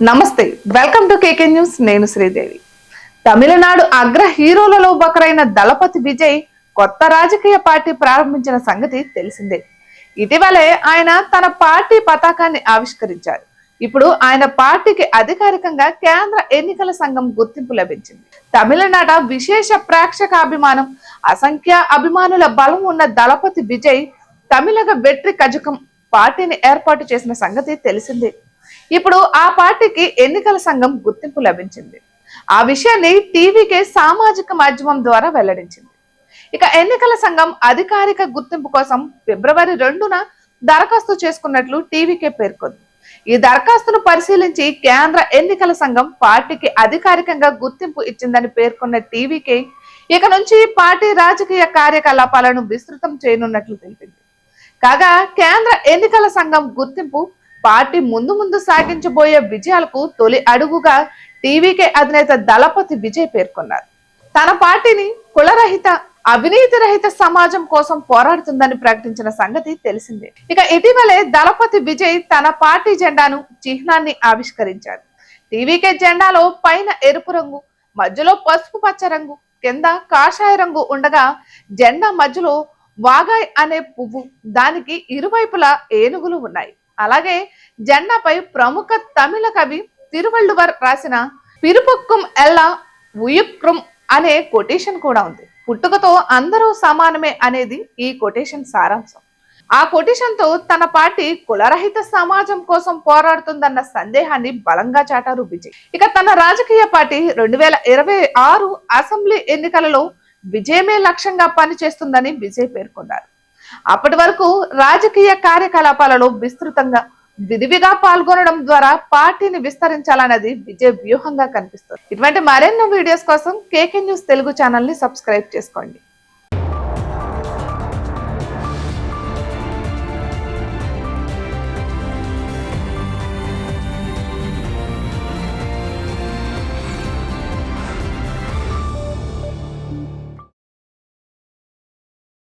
నమస్తే, welcome to KK news. నేను శ్రీదేవి. తమిళనాడు అగ్ర హీరోలలో ఒకరైన దళపతి విజయ్ కొత్త రాజకీయ పార్టీ ప్రారంభించిన సంగతి తెలిసిందే. ఇటీవలే ఆయన తన పార్టీ పతాకాన్ని ఆవిష్కరించారు. ఇప్పుడు ఆయన పార్టీకి అధికారికంగా కేంద్ర ఎన్నికల సంఘం గుర్తింపు లభించింది. తమిళనాట విశేష ప్రేక్షక అభిమానం, అసంఖ్య అభిమానుల బలం ఉన్న దళపతి విజయ్ తమిళగ వెట్రి కజకం పార్టీని ఏర్పాటు చేసిన సంగతి తెలిసిందే. ఇప్పుడు ఆ పార్టీకి ఎన్నికల సంఘం గుర్తింపు లభించింది. ఆ విషయాన్ని టీవీకే సామాజిక మాధ్యమం ద్వారా వెల్లడించింది. ఇక ఎన్నికల సంఘం అధికారిక గుర్తింపు కోసం ఫిబ్రవరి 2న దరఖాస్తు చేసుకున్నట్లు టీవీకే పేర్కొంది. ఈ దరఖాస్తును పరిశీలించి కేంద్ర ఎన్నికల సంఘం పార్టీకి అధికారికంగా గుర్తింపు ఇచ్చిందని పేర్కొన్న టీవీకే ఇక నుంచి పార్టీ రాజకీయ కార్యకలాపాలను విస్తృతం చేయనున్నట్లు తెలిపింది. కాగా కేంద్ర ఎన్నికల సంఘం గుర్తింపు పార్టీ ముందు సాగించబోయే విజయాలకు తొలి అడుగుగా టీవీకే అధినేత దళపతి విజయ్ పేర్కొన్నారు. తన పార్టీని కులరహిత, అవినీతి రహిత సమాజం కోసం పోరాడుతుందని ప్రకటించిన సంగతి తెలిసిందే. ఇక ఇటీవలే దళపతి విజయ్ తన పార్టీ జెండాను, చిహ్నాన్ని ఆవిష్కరించారు. టీవీకే జెండాలో పైన ఎరుపు రంగు, మధ్యలో పసుపు పచ్చ రంగు, కింద కాషాయ రంగు ఉండగా జెండా మధ్యలో వాగాయ్ అనే పువ్వు, దానికి ఇరువైపులా ఏనుగులు ఉన్నాయి. అలాగే జెండాపై ప్రముఖ తమిళ కవి తిరువళ్ళువర్ రాసిన పిరుపొక్కుం ఎల్లా ఉయుక్రం అనే కొటేషన్ కూడా ఉంది. పుట్టుకతో అందరూ సమానమే అనేది ఈ కొటేషన్ సారాంశం. ఆ కొటేషన్ తో తన పార్టీ కులరహిత సమాజం కోసం పోరాడుతుందన్న సందేహాన్ని బలంగా చాటారు విజయ్. ఇక తన రాజకీయ పార్టీ 2026 అసెంబ్లీ ఎన్నికలలో విజయమే లక్ష్యంగా పనిచేస్తుందని విజయ్ పేర్కొన్నారు. అప్పటి వరకు రాజకీయ కార్యకలాపాలలో విస్తృతంగా, విధివిగా పాల్గొనడం ద్వారా పార్టీని విస్తరించాలన్నది విజయ్ వ్యూహంగా కనిపిస్తుంది. ఇటువంటి మరెన్నో వీడియోస్ కోసం కేకే న్యూస్ తెలుగు ఛానల్ ని సబ్స్క్రైబ్ చేసుకోండి.